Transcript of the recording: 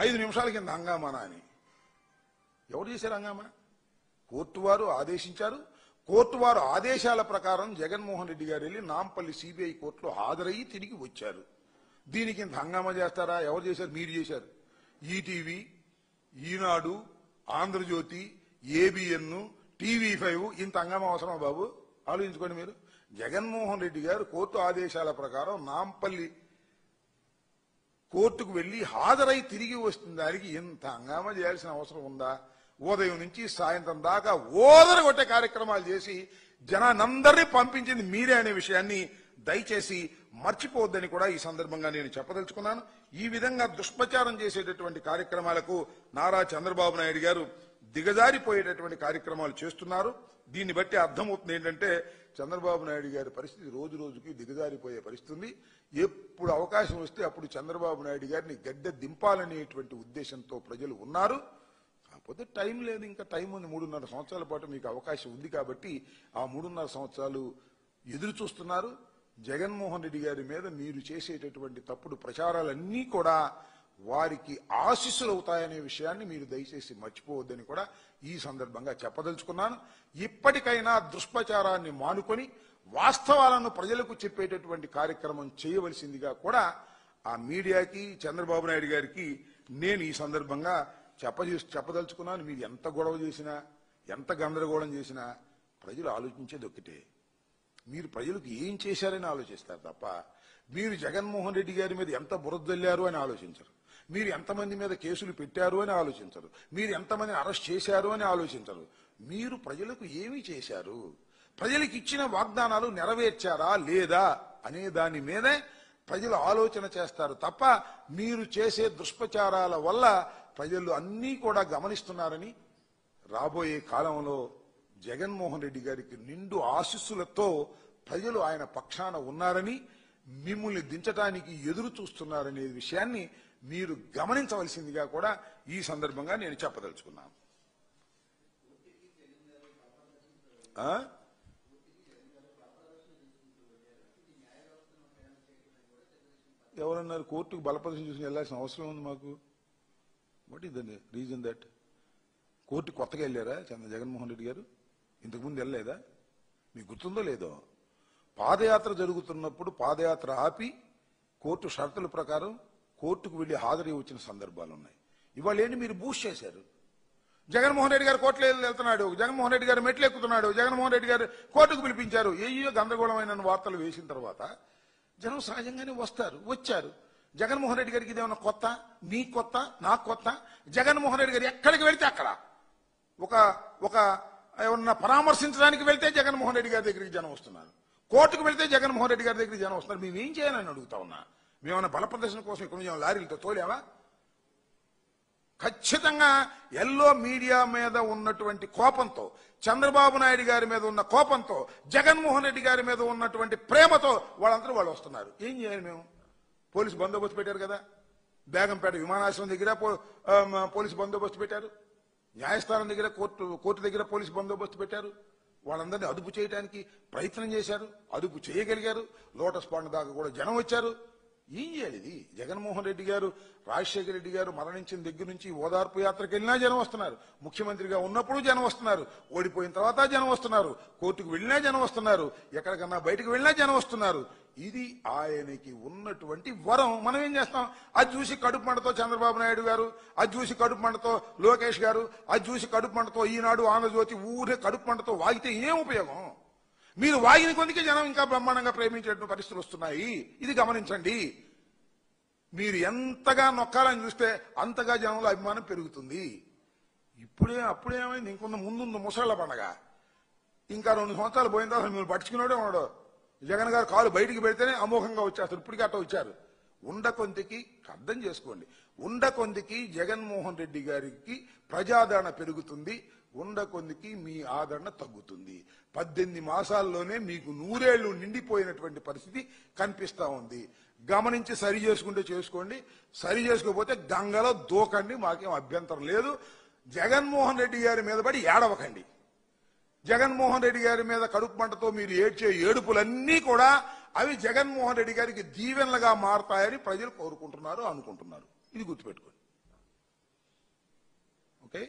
5 నిమిషాల కింద హంగామానా అని ఎవరు చేశారు హంగామా? కోర్టు వారు ఆదేశించారు. కోర్టు వారు ఆదేశాల ప్రకారం జగన్మోహన్ రెడ్డి గారు వెళ్ళి నాంపల్లి సిబిఐ కోర్టులో హాజరయ్యి తిరిగి వచ్చారు. దీనికి ఇంత హంగామా చేస్తారా? ఎవరు చేశారు? మీరు చేశారు. ఈటీవీ, ఈనాడు, ఆంధ్రజ్యోతి, ఏబిఎన్, TV5 ఇంత హంగామా అవసరమా బాబు? ఆలోచించుకోండి మీరు. జగన్మోహన్ రెడ్డి గారు కోర్టు ఆదేశాల ప్రకారం నాంపల్లి కోర్టుకు వెళ్లి హాజరై తిరిగి వస్తున్న దానికి ఇంత హంగామా చేయాల్సిన అవసరం ఉందా? ఉదయం నుంచి సాయంత్రం దాకా ఓదరగొట్టే కార్యక్రమాలు చేసి జనానందరినీ పంపించింది మీరే అనే విషయాన్ని దయచేసి మర్చిపోవద్దని కూడా ఈ సందర్భంగా నేను చెప్పదలుచుకున్నాను. ఈ విధంగా దుష్ప్రచారం చేసేటటువంటి కార్యక్రమాలకు నారా చంద్రబాబు నాయుడు గారు దిగజారిపోయేటటువంటి కార్యక్రమాలు చేస్తున్నారు. దీన్ని బట్టి అర్థమవుతుంది ఏంటంటే చంద్రబాబు నాయుడు గారి పరిస్థితి రోజు రోజుకి దిగజారిపోయే పరిస్థితి. ఎప్పుడు అవకాశం వస్తే అప్పుడు చంద్రబాబు నాయుడు గారిని గద్దె దింపాలనేటువంటి ఉద్దేశంతో ప్రజలు ఉన్నారు. కాకపోతే టైం లేదు, ఇంకా టైం ఉంది. 3.5 సంవత్సరాల పాటు మీకు అవకాశం ఉంది కాబట్టి ఆ 3.5 సంవత్సరాలు ఎదురు చూస్తున్నారు. జగన్మోహన్ రెడ్డి గారి మీద మీరు చేసేటటువంటి తప్పుడు ప్రచారాలన్నీ కూడా వారికి ఆశీస్సులు అవుతాయనే విషయాన్ని మీరు దయచేసి మర్చిపోవద్దని కూడా ఈ సందర్భంగా చెప్పదలుచుకున్నాను. ఇప్పటికైనా దుష్ప్రచారాన్ని మానుకొని వాస్తవాలను ప్రజలకు చెప్పేటటువంటి కార్యక్రమం చేయవలసిందిగా కూడా ఆ మీడియాకి, చంద్రబాబు నాయుడు గారికి నేను ఈ సందర్భంగా చెప్పదలుచుకున్నాను. మీరు ఎంత గొడవ చేసినా, ఎంత గందరగోళం చేసినా ప్రజలు ఆలోచించేది ఒక్కటే. మీరు ప్రజలకు ఏం చేశారని ఆలోచిస్తారు తప్ప మీరు జగన్మోహన్ రెడ్డి గారి మీద ఎంత బురదల్లారు అని ఆలోచించరు. మీరు ఎంతమంది మీద కేసులు పెట్టారు అని ఆలోచించరు. మీరు ఎంతమందిని అరెస్ట్ చేశారు అని ఆలోచించరు. మీరు ప్రజలకు ఏమి చేశారు, ప్రజలకు ఇచ్చిన వాగ్దానాలు నెరవేర్చారా లేదా అనే దాని మీదే ప్రజలు ఆలోచన చేస్తారు తప్ప మీరు చేసే దుష్ప్రచారాల వల్ల ప్రజలు అన్నీ కూడా గమనిస్తున్నారని, రాబోయే కాలంలో జగన్మోహన్ రెడ్డి గారికి నిండు ఆశీస్సులతో ప్రజలు ఆయన పక్షాన ఉన్నారని, మిమ్మల్ని దించడానికి ఎదురు చూస్తున్నారనే విషయాన్ని మీరు గమనించవలసిందిగా కూడా ఈ సందర్భంగా నేను చెప్పదలుచుకున్నాను. ఎవరన్నారు కోర్టుకు బలప్రదర్శన చూసి వెళ్లాల్సిన అవసరం ఉంది మాకు? What is the reason that? Court కొత్తగా వెళ్ళారా జగన్మోహన్ రెడ్డి గారు? ఇంతకుముందు వెళ్ళలేదా? మీకు గుర్తుందో లేదో? పాదయాత్ర జరుగుతున్నప్పుడు పాదయాత్ర ఆపి కోర్టు షరతుల ప్రకారం కోర్టుకు వెళ్లి హాజరై వచ్చిన సందర్భాలు ఉన్నాయి. ఇవాళ ఏంటి మీరు బూస్ట్ చేశారు? జగన్మోహన్ రెడ్డి గారు కోర్టులో వెళ్తున్నాడు, జగన్మోహన్ రెడ్డి గారు మెట్లు ఎక్కుతున్నాడు, జగన్మోహన్ రెడ్డి గారు కోర్టుకు పిలిపించారు. ఏయో గందరగోళమైన వార్తలు వేసిన తర్వాత జనం సహజంగానే వచ్చారు. జగన్మోహన్ రెడ్డి గారికి ఇదేమన్నా కొత్త? నీ కొత్త, నాకు కొత్త? జగన్మోహన్ రెడ్డి గారు ఎక్కడికి వెళ్తే అక్కడ ఒక ఏమన్నా పరామర్శించడానికి వెళ్తే జగన్మోహన్ రెడ్డి గారి దగ్గరికి జనం వస్తున్నారు. కోర్టుకు వెళ్తే జగన్మోహన్ రెడ్డి గారి దగ్గరికి జనం వస్తున్నారు. మేమేం చేయాలని అడుగుతా ఉన్నా. మేమన్నా బల ప్రదర్శన కోసం ఇక్కడ నుంచి లారీలతో తోలేవా? ఖచ్చితంగా ఎల్లో మీడియా మీద ఉన్నటువంటి కోపంతో, చంద్రబాబు నాయుడు గారి మీద ఉన్న కోపంతో, జగన్మోహన్ రెడ్డి గారి మీద ఉన్నటువంటి ప్రేమతో వాళ్ళందరూ వాళ్ళు వస్తున్నారు. ఏం చేయాలి మేము? పోలీసు బందోబస్తు పెట్టారు కదా, బేగంపేట విమానాశ్రయం దగ్గర పోలీసు బందోబస్తు పెట్టారు, న్యాయస్థానం దగ్గర కోర్టు దగ్గర పోలీసు బందోబస్తు పెట్టారు. వాళ్ళందరినీ అదుపు చేయడానికి ప్రయత్నం చేశారు, అదుపు చేయగలిగారు. లోటస్ పాండ్ దాకా కూడా జనం వచ్చారు. ఏం చేయాలి ఇది? జగన్మోహన్ రెడ్డి గారు, రాజశేఖర రెడ్డి గారు మరణించిన దగ్గర నుంచి ఓదార్పు యాత్రకు వెళ్ళినా జనం వస్తున్నారు, ముఖ్యమంత్రిగా ఉన్నప్పుడు జనం వస్తున్నారు, ఓడిపోయిన తర్వాత జనం వస్తున్నారు, కోర్టుకు వెళ్ళినా జనం వస్తున్నారు, ఎక్కడికన్నా బయటకు వెళ్ళినా జనం వస్తున్నారు. ఇది ఆయనకి ఉన్నటువంటి వరం. మనం ఏం చేస్తాం? అది చూసి కడుపు మంటతో చంద్రబాబు నాయుడు గారు, అది చూసి కడుపు మంటతో లోకేష్ గారు, అది చూసి కడుపు మంటతో ఈనాడు, ఆంధ్రజ్యోతి ఊరే కడుపు మంటతో వాగితే ఏం ఉపయోగం? మీరు వాగిన కొద్దికే జనం ఇంకా బ్రహ్మాండంగా ప్రేమించేటువంటి పరిస్థితులు వస్తున్నాయి. ఇది గమనించండి. మీరు ఎంతగా నొక్కాలని చూస్తే అంతగా జనంలో అభిమానం పెరుగుతుంది. అప్పుడేమైంది? ఇంకొంత ముందుంది ముసళ్ళ పండగ. ఇంకా 2 సంవత్సరాలు పోయిన తర్వాత మీరు పట్టించుకున్నాడే ఉన్నాడు. జగన్ గారు కాలు బయటికి పెడితేనే అమోఘంగా వచ్చేస్తారు. ఇప్పటికీ అట్ట వచ్చారు. ఉండకొందికి అర్థం చేసుకోండి, ఉండకొందికి జగన్మోహన్ రెడ్డి గారికి ప్రజాదరణ పెరుగుతుంది, ఉండకొందికి మీ ఆదరణ తగ్గుతుంది. 18 మాసాల్లోనే మీకు 100 ఏళ్లు నిండిపోయినటువంటి పరిస్థితి కనిపిస్తా ఉంది. గమనించి సరి చేసుకుంటే చేసుకోండి, సరి చేసుకోకపోతే గంగలో దూకండి, మాకేం అభ్యంతరం లేదు. జగన్మోహన్ రెడ్డి గారి మీద పడి ఏడవకండి. జగన్మోహన్ రెడ్డి గారి మీద కడుపు మంటతో మీరు ఏడ్చే ఏడుపులన్నీ కూడా అవి జగన్మోహన్ రెడ్డి గారికి దీవెనలుగా మారతాయని ప్రజలు కోరుకుంటున్నారు, అనుకుంటున్నారు. ఇది గుర్తుపెట్టుకోండి. ఓకే